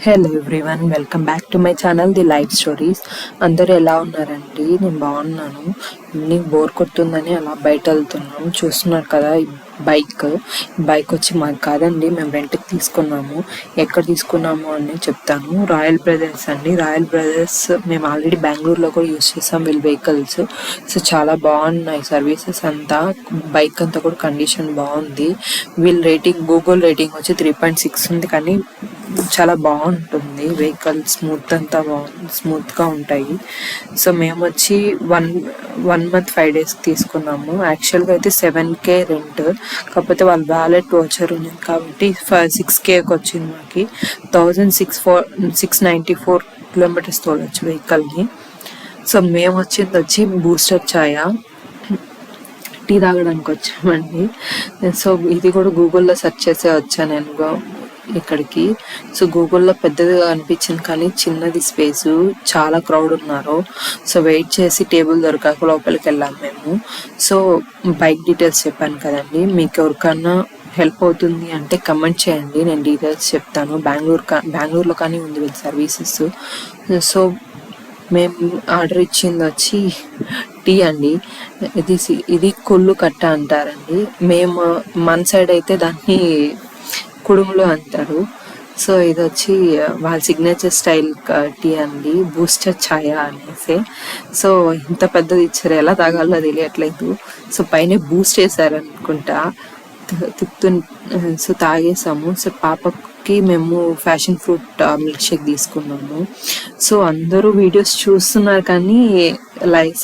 Hello everyone, welcome back to my channel the life stories. అందరూ ఎలా ఉన్నారండి? నేను బాగున్నాను. ఈవినింగ్ బోర్ కొడుతుందని అలా బయట వెళ్తున్నాం. చూస్తున్నారు కదా, ఈ బైక్ వచ్చి మాకు కాదండి, మేము రెంట్కి తీసుకున్నాము. ఎక్కడ తీసుకున్నాము అని చెప్తాను. రాయల్ బ్రదర్స్ అండి. రాయల్ బ్రదర్స్ మేము ఆల్రెడీ బెంగళూరులో కూడా యూస్ చేసాం వీళ్ళ వెహికల్స్. సో చాలా బాగున్నాయి సర్వీసెస్ అంతా. బైక్ అంతా కూడా కండిషన్ బాగుంది. వీళ్ళ రేటింగ్, గూగుల్ రేటింగ్ వచ్చి 3.6 ఉంది. కానీ చాలా బాగుంటుంది వెహికల్. స్మూత్గా ఉంటాయి. సో మేము వచ్చి వన్ మంత్ 5 days తీసుకున్నాము. యాక్చువల్గా అయితే 7K రెంట్, కాకపోతే వాళ్ళ వ్యాలెట్ వోచర్ ఉంది కాబట్టి 6Kకి వచ్చింది. మాకి 1694 kilometers తోలొచ్చు వెహికల్ని. సో మేము వచ్చి బూస్టర్ ఛాయ టీ తాగడానికి వచ్చామండి. సో ఇది కూడా గూగుల్లో సెర్చ్ చేసే వచ్చాను నేను ఇక్కడికి. సో గూగుల్లో పెద్దదిగా అనిపించింది కానీ చిన్నది స్పేసు, చాలా క్రౌడ్ ఉన్నారు. సో వెయిట్ చేసి టేబుల్ దొరకాక లోపలికి వెళ్ళాము మేము. సో బైక్ డీటెయిల్స్ చెప్పాను కదండి, మీకు ఎవరికన్నా హెల్ప్ అవుతుంది అంటే కమెంట్ చేయండి, నేను డీటెయిల్స్ చెప్తాను. బెంగళూరులో కానీ ఉంది వీళ్ళ సర్వీసెస్. సో మేము ఆర్డర్ ఇచ్చింది వచ్చి టీ అండి. ఇది కొల్లు కట్ట అంటారండి. మేము మన సైడ్ అయితే దాన్ని కుడుములు అంటారు. సో ఇది వచ్చి వాళ్ళ సిగ్నేచర్ స్టైల్ టీ అండి, బూస్టర్ ఛాయ అనేసి. సో ఇంత పెద్దది ఇచ్చారు, ఎలా తాగాలో తెలియట్లేదు. సో పైన బూస్ట్ చేశారు అనుకుంటా, సో తాగేసాము. సో పాపకి మేము ఫ్యాషన్ ఫ్రూట్ మిల్క్ షేక్ తీసుకున్నాము. సో అందరూ వీడియోస్ చూస్తున్నారు కానీ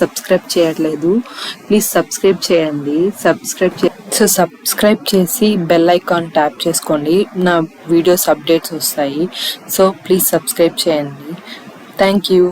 సబ్స్క్రైబ్ చేయట్లేదు. ప్లీజ్ సబ్స్క్రైబ్ చేయండి. సబ్స్క్రైబ్ చేసి బెల్ ఐకాన్ ట్యాప్ చేసుకోండి, నా వీడియోస్ అప్డేట్స్ వస్తాయి. సో ప్లీజ్ సబ్స్క్రైబ్ చేయండి. Thank you.